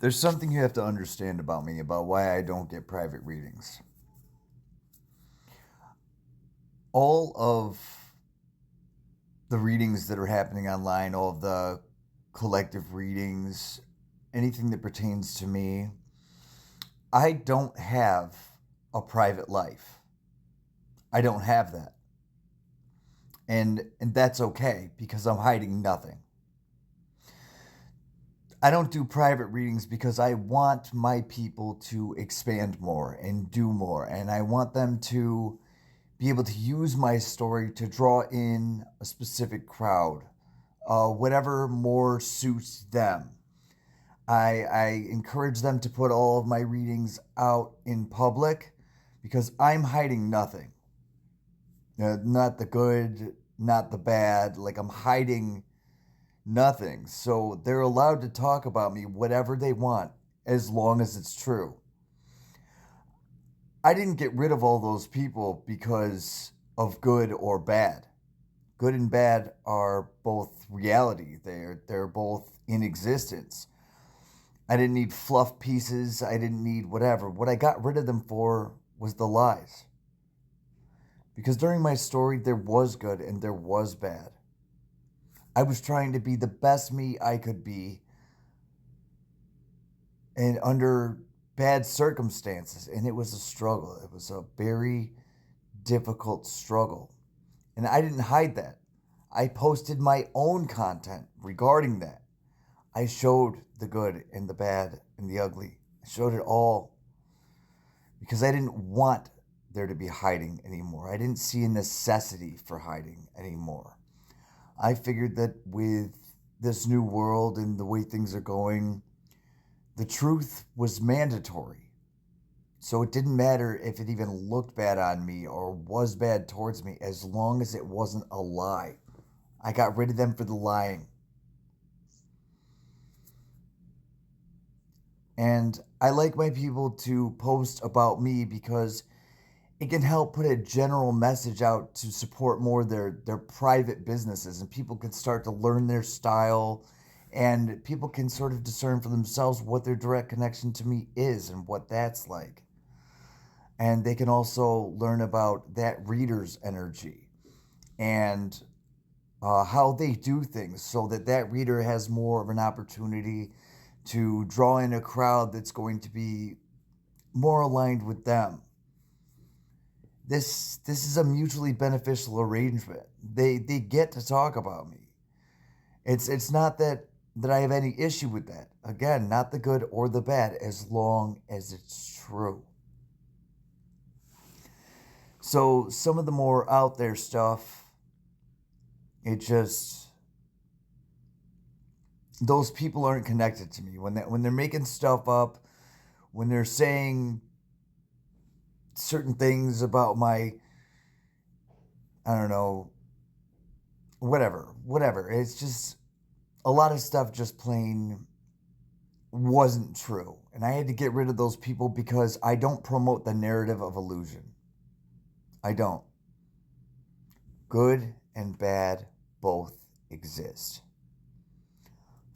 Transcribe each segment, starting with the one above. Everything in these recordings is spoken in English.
There's something you have to understand about me about why I don't get private readings. All of the readings that are happening online, all of the collective readings, anything that pertains to me, I don't have a private life. I don't have that. And that's okay because I'm hiding nothing. I don't do private readings because I want my people to expand more and do more. And I want them to be able to use my story to draw in a specific crowd, whatever more suits them. I encourage them to put all of my readings out in public because I'm hiding nothing. Not the good, not the bad. Like I'm hiding nothing. So they're allowed to talk about me whatever they want as long as it's true. I didn't get rid of all those people because of good or bad. Good and bad are both reality. They're both in existence. I didn't need fluff pieces. I didn't need whatever. What I got rid of them for was the lies. Because during my story there was good and there was bad. I was trying to be the best me I could be and under bad circumstances, and it was a struggle. It was a very difficult struggle. And I didn't hide that. I posted my own content regarding that. I showed the good and the bad and the ugly. I showed it all because I didn't want there to be hiding anymore. I didn't see a necessity for hiding anymore. I figured that with this new world and the way things are going, the truth was mandatory. So it didn't matter if it even looked bad on me or was bad towards me as long as it wasn't a lie. I got rid of them for the lying. And I like my people to post about me because it can help put a general message out to support more their private businesses, and people can start to learn their style, and people can sort of discern for themselves what their direct connection to me is and what that's like. And they can also learn about that reader's energy and how they do things so that that reader has more of an opportunity to draw in a crowd that's going to be more aligned with them. This is a mutually beneficial arrangement. They get to talk about me. It's not that I have any issue with that. Again, not the good or the bad, as long as it's true. So some of the more out there stuff, it just those people aren't connected to me when they're making stuff up, when they're saying certain things about my, I don't know, whatever. It's just a lot of stuff just plain wasn't true. And I had to get rid of those people because I don't promote the narrative of illusion. I don't. Good and bad both exist.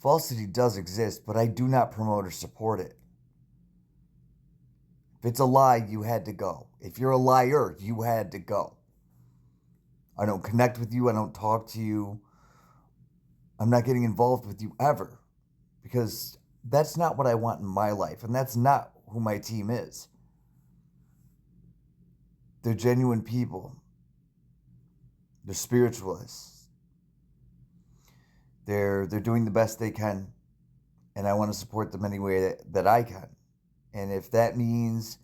Falsity does exist, but I do not promote or support it. If it's a lie, you had to go. If you're a liar, you had to go. I don't connect with you. I don't talk to you. I'm not getting involved with you ever because that's not what I want in my life, and that's not who my team is. They're genuine people. They're spiritualists. They're doing the best they can, and I want to support them any way that I can. And if that means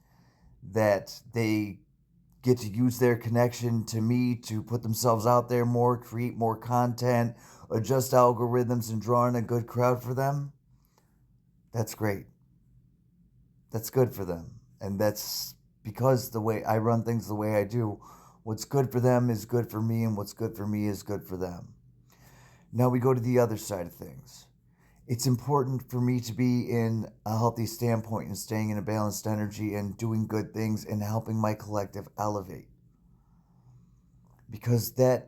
that they get to use their connection to me to put themselves out there more, create more content, adjust algorithms, and draw in a good crowd for them, that's great. That's good for them. And that's because the way I run things the way I do, what's good for them is good for me, and what's good for me is good for them. Now we go to the other side of things. It's important for me to be in a healthy standpoint and staying in a balanced energy and doing good things and helping my collective elevate. Because that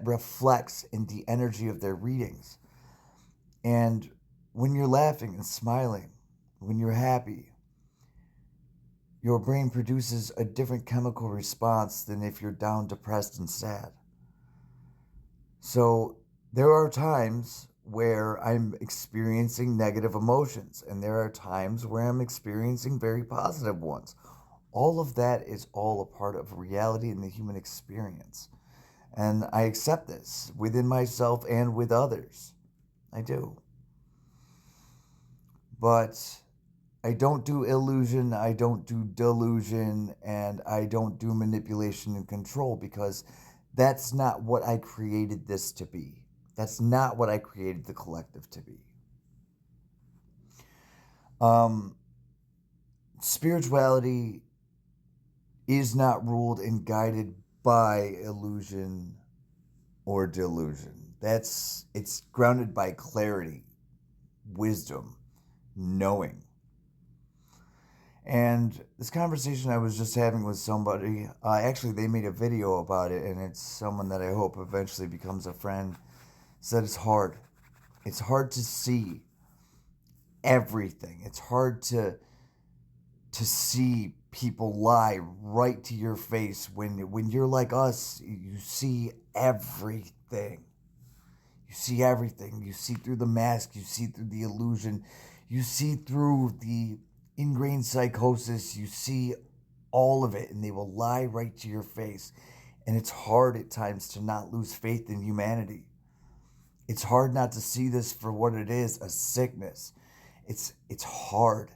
reflects in the energy of their readings. And when you're laughing and smiling, when you're happy, your brain produces a different chemical response than if you're down, depressed, and sad. So there are times where I'm experiencing negative emotions, and there are times where I'm experiencing very positive ones. All of that is all a part of reality in the human experience. And I accept this within myself and with others. I do. But I don't do illusion, I don't do delusion, and I don't do manipulation and control because that's not what I created this to be. That's not what I created the collective to be. Spirituality is not ruled and guided by illusion or delusion. It's grounded by clarity, wisdom, knowing. And this conversation I was just having with somebody, actually they made a video about it, and it's someone that I hope eventually becomes a friend, said it's hard. It's hard to see everything. It's hard to see people lie right to your face when you're like us. You see everything. You see everything. You see through the mask. You see through the illusion. You see through the ingrained psychosis. You see all of it, and they will lie right to your face. And it's hard at times to not lose faith in humanity. It's hard not to see this for what it is, a sickness. It's hard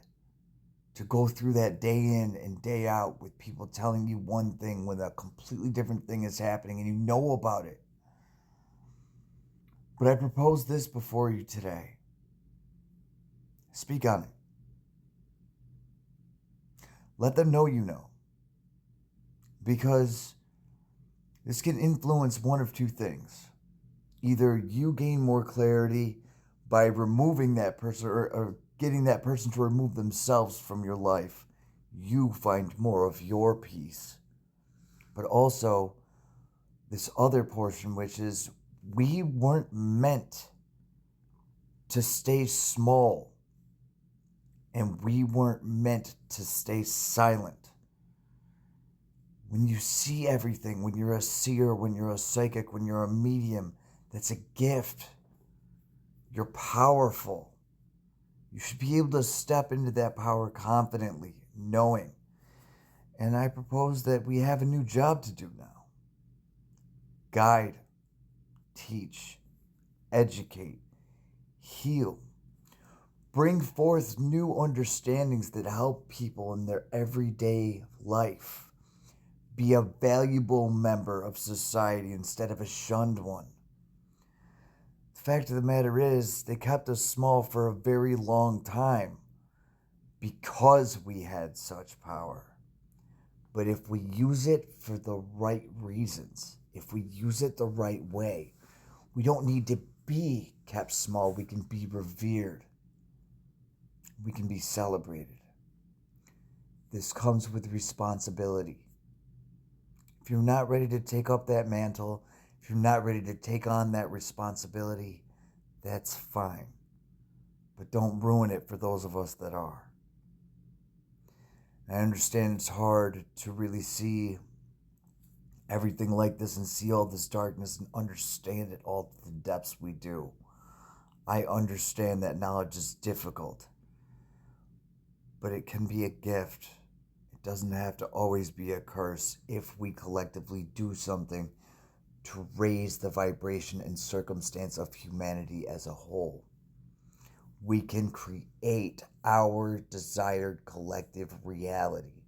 to go through that day in and day out with people telling you one thing when a completely different thing is happening and you know about it. But I propose this before you today. Speak on it. Let them know you know. Because this can influence one of two things. Either you gain more clarity by removing that person or getting that person to remove themselves from your life. You find more of your peace. But also, this other portion, which is we weren't meant to stay small, and we weren't meant to stay silent. When you see everything, when you're a seer, when you're a psychic, when you're a medium, that's a gift. You're powerful. You should be able to step into that power confidently, knowing. And I propose that we have a new job to do now. Guide, teach, educate, heal. Bring forth new understandings that help people in their everyday life. Be a valuable member of society instead of a shunned one. The fact of the matter is, they kept us small for a very long time because we had such power. But if we use it for the right reasons, if we use it the right way, we don't need to be kept small. We can be revered. We can be celebrated. This comes with responsibility. If you're not ready to take up that mantle, if you're not ready to take on that responsibility, that's fine. But don't ruin it for those of us that are. I understand it's hard to really see everything like this and see all this darkness and understand it all to the depths we do. I understand that knowledge is difficult, but it can be a gift. It doesn't have to always be a curse if we collectively do something to raise the vibration and circumstance of humanity as a whole. We can create our desired collective reality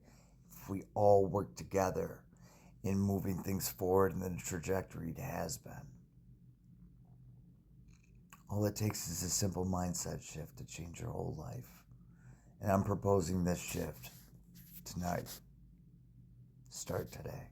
if we all work together in moving things forward in the trajectory it has been. All it takes is a simple mindset shift to change your whole life. And I'm proposing this shift tonight. Start today.